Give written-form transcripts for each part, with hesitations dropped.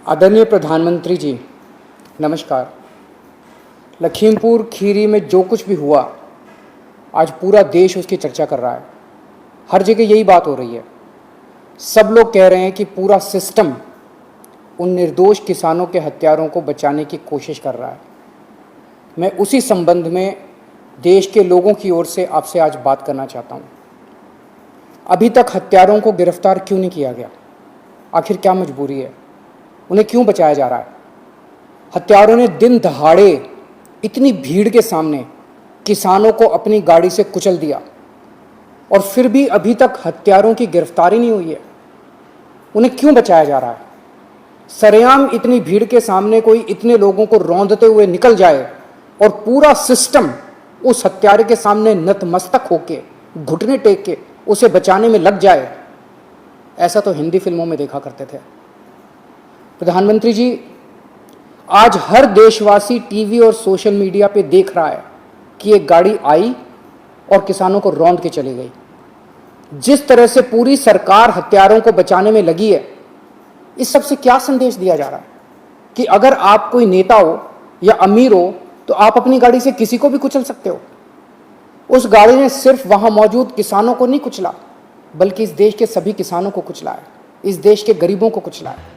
आदरणीय प्रधानमंत्री जी, नमस्कार। लखीमपुर खीरी में जो कुछ भी हुआ, आज पूरा देश उसकी चर्चा कर रहा है। हर जगह यही बात हो रही है। सब लोग कह रहे हैं कि पूरा सिस्टम उन निर्दोष किसानों के हत्यारों को बचाने की कोशिश कर रहा है। मैं उसी संबंध में देश के लोगों की ओर से आपसे आज बात करना चाहता हूँ। अभी तक हत्यारों को गिरफ्तार क्यों नहीं किया गया? आखिर क्या मजबूरी है? उन्हें क्यों बचाया जा रहा है? हत्यारों ने दिन दहाड़े इतनी भीड़ के सामने किसानों को अपनी गाड़ी से कुचल दिया और फिर भी अभी तक हत्यारों की गिरफ्तारी नहीं हुई है। उन्हें क्यों बचाया जा रहा है? सरेआम इतनी भीड़ के सामने कोई इतने लोगों को रौंदते हुए निकल जाए और पूरा सिस्टम उस हत्यारे के सामने नतमस्तक होके घुटने टेक के उसे बचाने में लग जाए, ऐसा तो हिंदी फिल्मों में देखा करते थे। प्रधानमंत्री जी, आज हर देशवासी टीवी और सोशल मीडिया पे देख रहा है कि एक गाड़ी आई और किसानों को रौंद के चली गई। जिस तरह से पूरी सरकार हत्यारों को बचाने में लगी है, इस सब से क्या संदेश दिया जा रहा है कि अगर आप कोई नेता हो या अमीर हो तो आप अपनी गाड़ी से किसी को भी कुचल सकते हो। उस गाड़ी ने सिर्फ वहां मौजूद किसानों को नहीं कुचला, बल्कि इस देश के सभी किसानों को कुचला है, इस देश के गरीबों को कुचला है।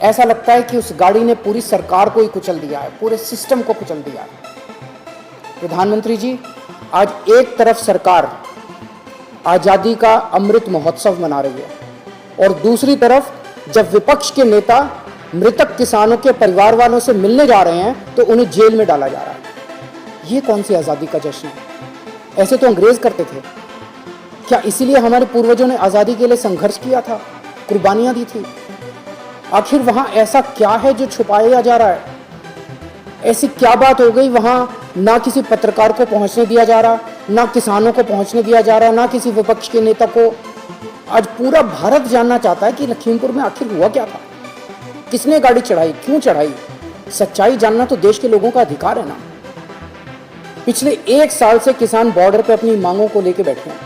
ऐसा लगता है कि उस गाड़ी ने पूरी सरकार को ही कुचल दिया है, पूरे सिस्टम को कुचल दिया है। प्रधानमंत्री जी, आज एक तरफ सरकार आज़ादी का अमृत महोत्सव मना रही है और दूसरी तरफ जब विपक्ष के नेता मृतक किसानों के परिवार वालों से मिलने जा रहे हैं तो उन्हें जेल में डाला जा रहा है। ये कौन सी आज़ादी का जश्न है? ऐसे तो अंग्रेज करते थे। क्या इसीलिए हमारे पूर्वजों ने आज़ादी के लिए संघर्ष किया था, कुर्बानियां दी थी? आखिर वहां ऐसा क्या है जो छुपाया जा रहा है? ऐसी क्या बात हो गई वहां ना किसी पत्रकार को पहुंचने दिया जा रहा, ना किसानों को पहुंचने दिया जा रहा, ना किसी विपक्ष के नेता को? आज पूरा भारत जानना चाहता है कि लखीमपुर में आखिर हुआ क्या था, किसने गाड़ी चढ़ाई, क्यों चढ़ाई? सच्चाई जानना तो देश के लोगों का अधिकार है ना। पिछले 1 साल से किसान बॉर्डर पर अपनी मांगों को लेकर बैठे हैं।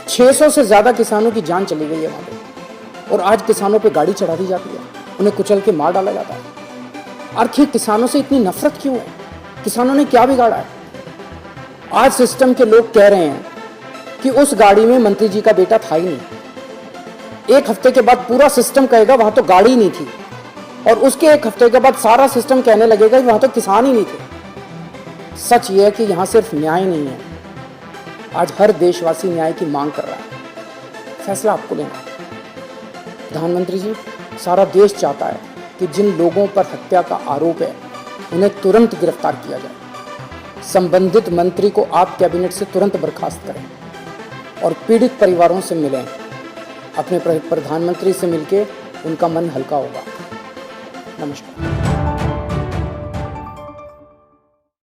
600 से ज्यादा किसानों की जान चली गई है वहां पे, और आज किसानों पे गाड़ी चढ़ा दी जाती है, उन्हें कुचल के मार डाला जाता है। आखिर किसानों से इतनी नफरत क्यों है? किसानों ने क्या बिगाड़ा है? आज सिस्टम के लोग कह रहे हैं कि उस गाड़ी में मंत्री जी का बेटा था ही नहीं। 1 हफ्ते के बाद पूरा सिस्टम कहेगा वहां तो गाड़ी नहीं थी, और उसके 1 हफ्ते के बाद सारा सिस्टम कहने लगेगा वहां तो किसान ही नहीं थे। सच यह है कि यहां सिर्फ न्याय नहीं है, आज हर देशवासी न्याय की मांग कर रहा है। फैसला आपको लेना है। प्रधानमंत्री जी, सारा देश चाहता है कि जिन लोगों पर हत्या का आरोप है उन्हें तुरंत गिरफ्तार किया जाए। संबंधित मंत्री को आप कैबिनेट से तुरंत बर्खास्त करें और पीड़ित परिवारों से मिलें। अपने प्रधानमंत्री से मिलकर उनका मन हल्का होगा। नमस्कार।